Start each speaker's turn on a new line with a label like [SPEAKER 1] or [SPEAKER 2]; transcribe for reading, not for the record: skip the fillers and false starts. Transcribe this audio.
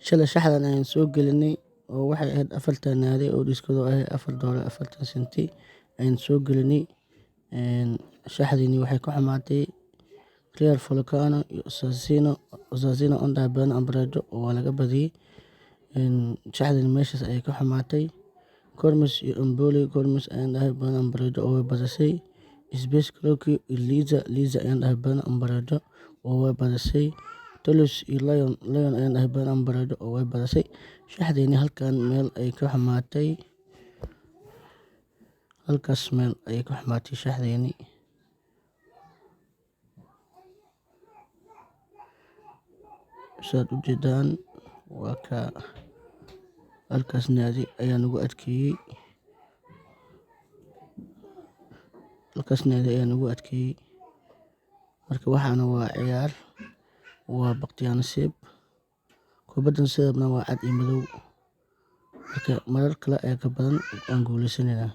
[SPEAKER 1] Shalay shaxdan ayaan soo gelinay oo waxay ahayd 40 naadi oo dhiskoodu ahayd $4.40 ayaan soo gelinay. Shaxdiini waxay ku xumaatay Real Volcano iyo Osasuna Onda Ben Ambrado oo laga badiyay. Shaxdiini meeshaas ayay ku xumaatay. Gourmet iyo Empoli Gourmet ayaan dhahay Ben Ambrado oo way badisay. Space Clock iyo Liza ayaan dhahay Ben Ambrado oo way badisay. Toulouse iyo Lyon ayaan dhahay Ben Ambrado oo way badisay. Shaxdiini halkaas meel ayay ku xumaatay shaxdiini. Saad u jeedaan waa ka halkaas naadi ayaa nagu adkeeyay. Marka waxaana waa ciyaar, waa baqtiyaan nasiib. Kubadan sidabna waa cad iyo madow. Marka marar kale ee ka badan aan guuleysanayna.